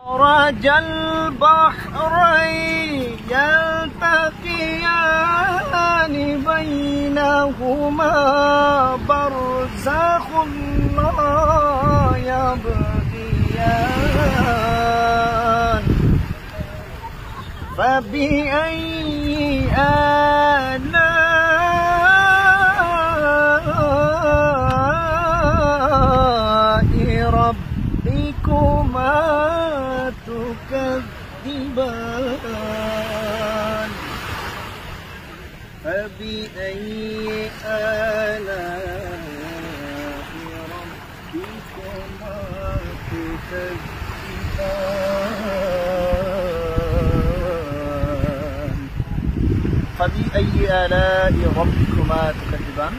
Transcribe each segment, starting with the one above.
مرج البحرين يلتقيان بينهما برزخ لا يبغيان فبأي آلاء ربكما تكذبان فبأي آلاء ربكما تكذبان فبأي آلاء ربكما تكذبان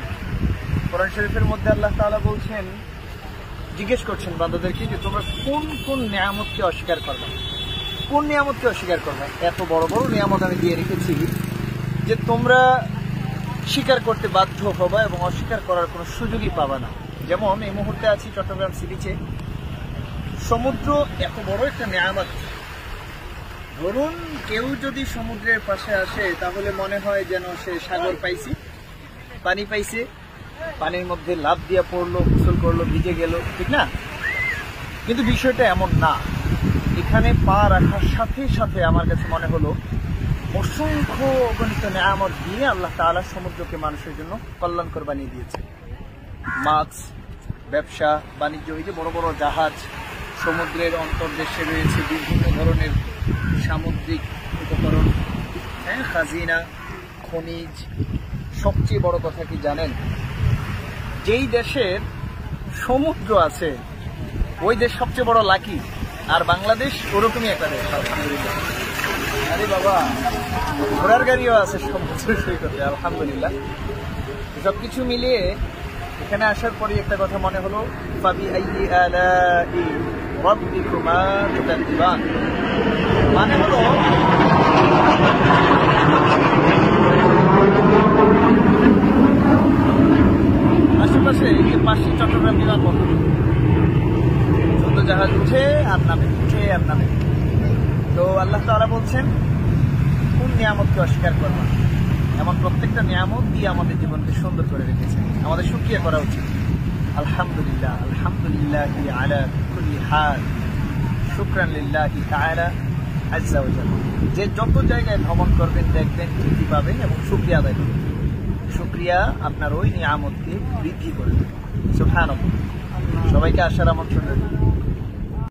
কোরআন শরীফের মধ্যে আল্লাহ তাআলা বলছেন, জিজ্ঞেস করছেন বান্দাদেরকে যে তোমরা কোন কোন নিয়ামতকে অস্বীকার করবে, কোন নিয়ামতকে অস্বীকার করবে। এত বড় বড় নিয়ামত আমি দিয়ে রেখেছি যে তোমরা স্বীকার করতে বাধ্য হবা এবং অস্বীকার করার কোনো সুযোগই পাবা না। যেমন এই মুহূর্তে আছি চট্টগ্রাম সি বিচে, সমুদ্র এত বড় একটা নিয়ামত। ধরুন কেউ যদি সমুদ্রের পাশে আসে তাহলে মনে হয় যেন সে সাগর পাইছে, পানি পাইছে, পানির মধ্যে লাফ দিয়া পড়লো, গোসল করলো, ভিজে গেল, ঠিক না? কিন্তু বিষয়টা এমন না। এখানে পা রাখার সাথে সাথে আমার কাছে মনে হলো অসংখ্য অগণিত নিয়ামত দিয়ে আল্লাহ তাআলা সমুদ্রকে মানুষের জন্য কল্যাণকর বানিয়ে দিয়েছে। মাছ, ব্যবসা বাণিজ্য, এই যে বড় বড় জাহাজ, সমুদ্রের অন্তর্দেশে রয়েছে বিভিন্ন ধরনের সামুদ্রিক উপকরণ, হ্যাঁ, খাজিনা, খনিজ। সবচেয়ে বড় কথা কি জানেন? যেই দেশের সমুদ্র আছে ওই দেশ সবচেয়ে বড় লাকি, আর বাংলাদেশ ওরকমই একটা দেশ। আলহামদুলিল্লাহ। আরে বাবা, ঘোড়ার গাড়িও আছে সমুদ্র সৈকতে, আলহামদুলিল্লাহ। সবকিছু মিলিয়ে এখানে আসার পরে একটা কথা মনে হলো, ফাবিআইয়ি আলাই রাব্বিকুমা তুকাযিবান, মানে হলো আশেপাশে পাশে চট্টগ্রাম বিমানবন্দর, যত জাহাজ উঠে আর নামে, উঠে আর নামে। তো আল্লাহ তাআলা বলছেন কোন নিয়ামতকে অস্বীকার করবা। এমন প্রত্যেকটা নিয়ামত দিয়ে আমাদের জীবনকে সুন্দর করে রেখেছে, আমাদের শুকরিয়া করা উচিত। আলহামদুলিল্লাহ, আলহামদুলিল্লাহি আলা কুল্লি হাল, শুকরান লিল্লাহি তাআলা আযজা ওয়া জাল্লা। যে যত জায়গায় ভ্রমণ করবেন দেখবেন তৃপ্তি পাবেন এবং শুকরিয়া আদায় করবেন। শুকরিয়া আপনার ওই নিয়ামতকে বৃদ্ধি করবে। সুবহানাল্লাহ। সবাইকে আসার আমন্ত্রণ রইল।